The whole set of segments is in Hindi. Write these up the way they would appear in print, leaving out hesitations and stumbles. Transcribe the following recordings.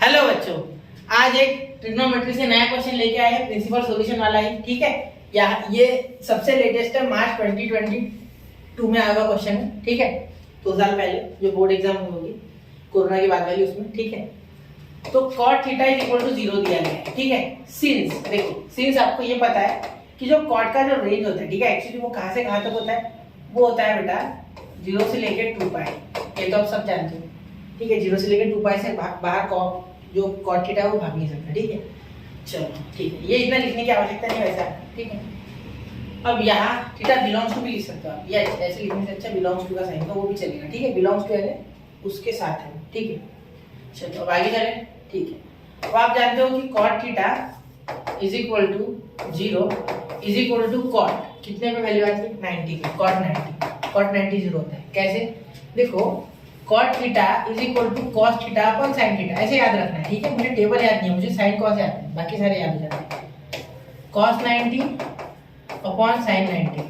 हेलो बच्चों, आज एक ट्रिग्नोमेट्री से नया क्वेश्चन लेके आए हैं, प्रिंसिपल सॉल्यूशन वाला ही। ठीक है, या ये सबसे लेटेस्ट है, मार्च 2022 में आया हुआ क्वेश्चन है। ठीक है, 2 साल पहले जो बोर्ड एग्जाम हुई होगी, कोरोना की बात वाली उसमें। ठीक है, तो cot theta is equal to 0 दिया गया है। ठीक है, सिंस देखो, सिंस आपको ये पता है कि जो cot का जो रेंज होता है, ठीक है, एक्चुअली वो कहाँ से कहाँ तक होता है, वो होता है बेटा 0 से लेके 2 पाई। ये तो आप सब जानते हो। ठीक है, 0 से लेके 2 पाई से बाहर जो cot थीटा है वो भाग नहीं सकता। ठीक है, चलो ठीक है, ये इतना लिखने की आवश्यकता नहीं वैसा। ठीक है, अब यहाँ थीटा बिलोंग्स टू भी लिख सकते हो आप, या ऐसे लिखने से अच्छा बिलोंग्स टू का साइन तो वो भी चलेगा। ठीक है, बिलोंग्स टू है उसके साथ है। ठीक है, चलो अब आगे चलें। ठीक है, अब आप जानते हो कि cot theta is equal to 0 is equal to cot कितने पे वैल्यू आती है 90 की, cot 90 0 होता है। कैसे देखो, cot theta is equal to cos theta upon sin theta, ऐसे याद रखना है। ठीक है, मुझे टेबल याद नहीं है, मुझे sin cos याद है, बाकी सारे याद हो जाते हैं। cos 90 अपॉन sin 90,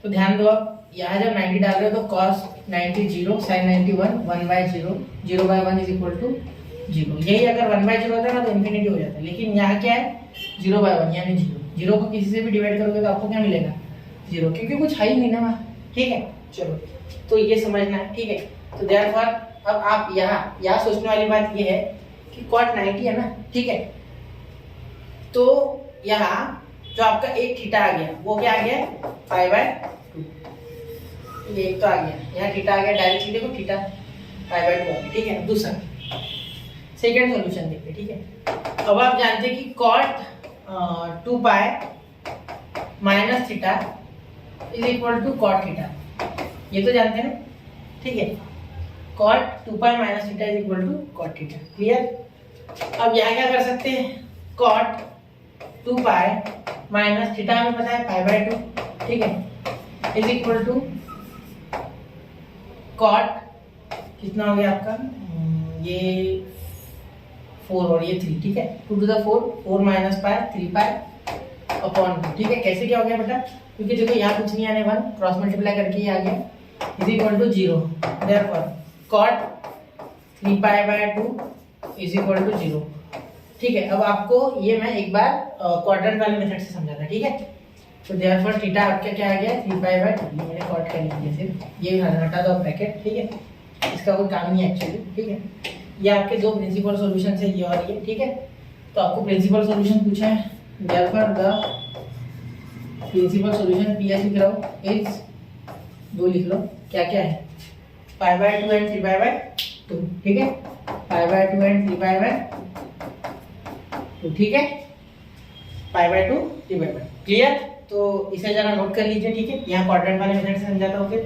तो ध्यान दो, आप यहाँ जब 90 डाल रहे हो तो cos 90 0, sin 90 1, 1/0, 0/1 is equal to 0। यही अगर 1/0 होता है ना तो इन्फिनिटी हो जाता है, लेकिन यहाँ क्या है 0/1 यानी 0 को किसी से भी डिवाइड करोगे तो आपको क्या मिलेगा 0, क्योंकि कुछ है ही नहीं ना वहाँ। ठीक है, चलो तो ये समझना है। ठीक है, तो देयरफॉर अब आप यहाँ सोचने वाली बात ये है कि cot 90 है ना। ठीक है, तो यहाँ जो आपका एक थीटा आ गया वो क्या आ गया π/2, ये एक तो आ गया, यहाँ थीटा आ गया, डायरेक्टली देखो थीटा π/2 आ गया। ठीक है, दूसरा सेकेंड सॉल्यूशन देखते हैं। ठीक है, अब आप जानते हैं कि cot 2 pi minus theta is equal to cot theta, ये तो जानते हैं ना। ठीक है, cot 2 pi minus theta is equal to cot theta, clear. अब यहाँ क्या कर सकते हैं, cot 2 पाई माइनस थीटा हमें पता है π/2, ठीक है, इज इक्वल टू cot कितना हो गया आपका, ये 4 और ये 3। ठीक है, 2 to the 4 minus pi 3 pi upon 2। ठीक है, कैसे क्या हो गया बेटा, क्योंकि देखो यहाँ कुछ नहीं आने 1 क्रॉस मल्टीप्लाई करके ये आ गया is equal to 0। Therefore cot 3 पाई/2 इज इक्वल टू 0। ठीक है, अब आपको ये मैं एक बार क्वाड्रेंट वाले मेथड से समझाता। ठीक है, तो देयरफॉर थीटा आपका क्या आ गया 3 पाई/2, मैंने cot का लिख दिया, सिर्फ ये हटा दो ब्रैकेट। ठीक है, इसका कोई काम नहीं है एक्चुअली। ठीक है, ये आपके दो प्रिंसिपल सॉल्यूशन है, ये और ये। ठीक है, तो आपको प्रिंसिपल सॉल्यूशन पूछा है, therefore the principal solution PS लिख रहा हूँ इज 2 लिख लो, क्या क्या है π/2 एंड 3/2। ठीक है, π/2 एंड 3/2। ठीक है, π/2 3/2, क्लियर। तो इसे जरा नोट कर लीजिए। ठीक है, यहाँ क्वाड्रेंट वाले मेथड से समझाता हूँ, फिर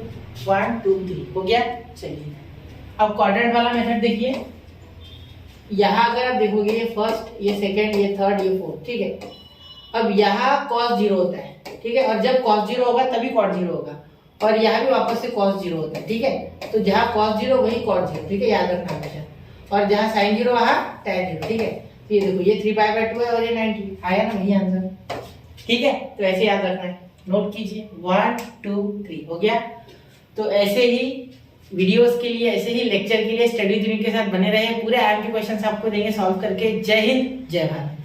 1 2 3 हो गया। चलिए अब क्वाड्रेंट वाला मेथड देखिए, यहाँ अगर आप देखोगे ये फर्स्ट, ये सेकंड, ये थर्ड, ये फोर्थ। ठीक है, अब यहाँ cos 0 होता है। ठीक है, और जब cos 0 होगा तभी cot 0 होगा, और यहाँ भी वापस से cos 0 होता है। ठीक है, तो जहाँ cos 0 वही cot 0। ठीक है, याद रखना हमेशा, और जहाँ sin 0 वहाँ tan 0। ठीक है, तो ये देखो ये 3 पाई/2 है और ये 90 आया ना, वही आंसर। ठीक है, तो ऐसे याद रखना है, नोट कीजिए 1 2 3 हो गया। तो ऐसे ही वीडियोस के लिए, ऐसे ही लेक्चर के लिए स्टडी यूनिट के साथ बने रहे, पूरे आईएमपी क्वेश्चंस आपको देंगे सॉल्व करके। जय हिंद, जय भारत।